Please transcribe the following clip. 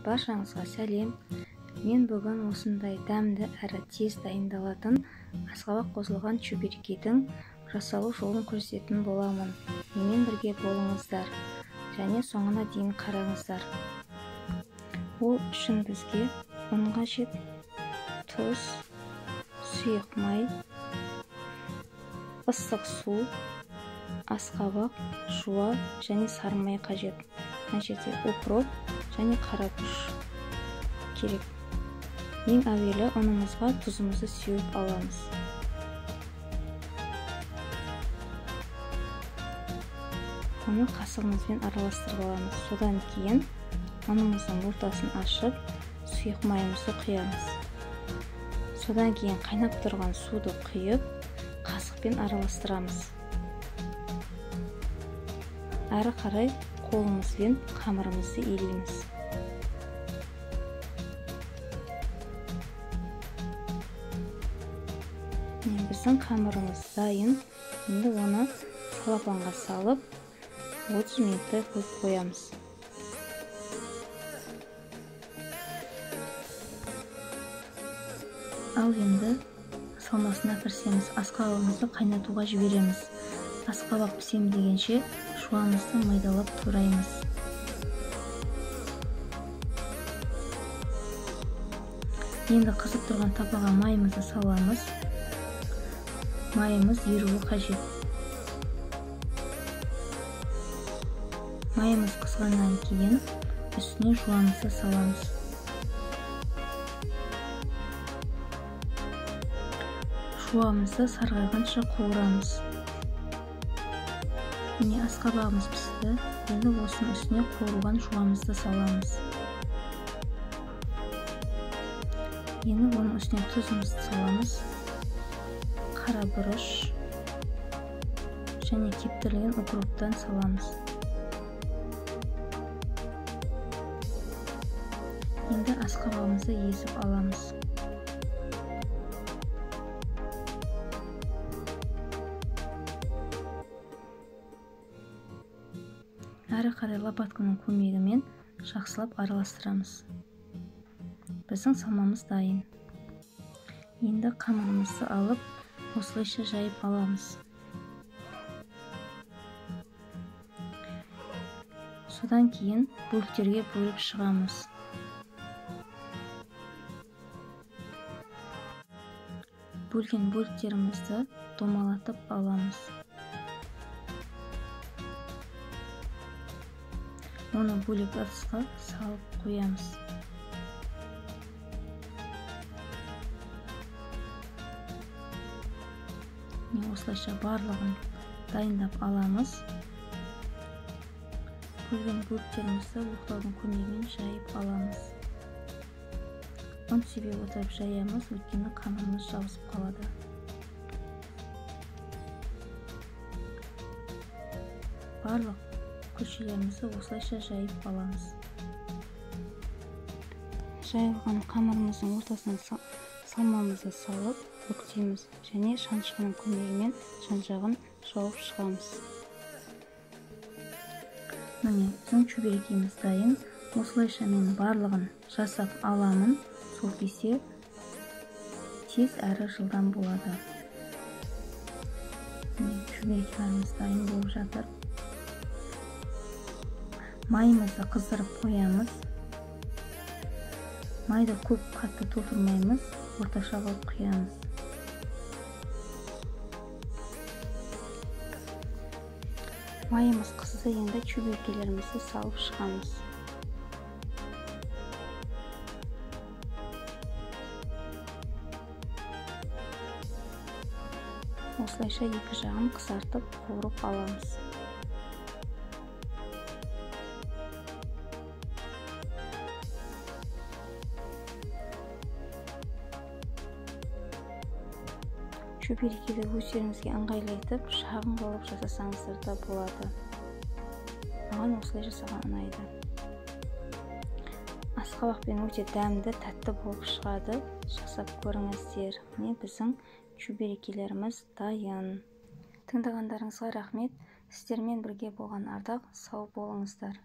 Баршаңызға сәлем. Мен бүгін осындай дәмді әрі тез дайындалатын асқабақ қосылған шөберекейдің жасалу жолын көрсететін боламын. Менімен бірге болыңыздар және соңына дейін қараңыздар. Ол үшін бізге ұн қажет, тұз, сұйық май, ыстық су, асқабақ, жуа және сары май қажет. Мына жерде укроп және қаракүш керек. Ең әуелі ұнымызға тұзымызды сеуіп аламыз. Оны қасығымызбен араластырып аламыз. Содан кейін ұнымыздың ортасын ашып, сұйық майымызды құямыз. Содан кейін қайнап тұрған суды құйып, қасықпен араластырамыз. Әрі қарай қолымызбен қамырымызды илейміз. Біздің қамырымыз дайын. Енді оны салапанға салып 30 минуттай қойып қоямыз. Ал енді салмасына кірісеміз. Асқабағымызды қайнатуға жібереміз. Асқабақ пісем дегенше жуамызды майдалап тураймыз. Енді қызып тұрған тапаға майымызды саламыз. Майымыз еруі қажет. Майымыз қызғаннан кейін үстіне жуамызды саламыз. Жуамызды сарғайғанша қуырамыз. Міне асқабағымыз пісті. Енді осының үстіне қуырылған жуамызды саламыз. Енді оның үстіне тұзымызды саламыз. Қара бұрыш және кептірілген укроптан саламыз. Енді асқабағымызды езіп аламыз. Әрі қарай лопатканың көмегімен жақсылап араластырамыз. Біздің салмамыз дайын. Енді қамырымызды алып, осылайша жайып аламыз. Содан кейін бөліктерге бөліп шығамыз. Бөлген бөліктерімізді домалатып аламыз. Оны бөлек ыдысқа салып қоямыз. Осылайша барлығын дайындап аламыз. Бөлген бөліктерімізді оқтаудың көмегімен жайып аламыз. Ұн себе отырып жаямыз, өйткені қамырымыз жабысып қалады. Барлық көшелерімізді осылайша жайып аламыз. Жайылған қамырымыздың ортасынан салмамызды салып бүктейміз және шаншқының көмегімен жан-жағын жауып шығамыз. Міне, біздің шөберекейіміз дайын. Осылайша мен барлығын жасап аламын. Сол кезде тез әрі жылдам болады. Шөберекейіміз дайын болып жатыр. Майымызды қыздырып қоямыз. Майды көп қатты толтырмаймыз, орташа қылып құямыз. Майымыз қызды, енді шөберекейлерімізді салып шығамыз. Осылайша екі жағын қызартып қуырып аламыз. Шөберекейді өздеріңізге ыңғайлайтып, шағын қылып жасасаңыздар да болады. Маған осылай жасаған ұнайды. Асқабақпен өте дәмді, тәтті болып шығады. Жасап көріңіздер. Міне біздің шөберекейлеріміз дайын. Тыңдағандарыңызға рахмет. Сіздермен бірге болған Ардақ. Сау болыңыздар.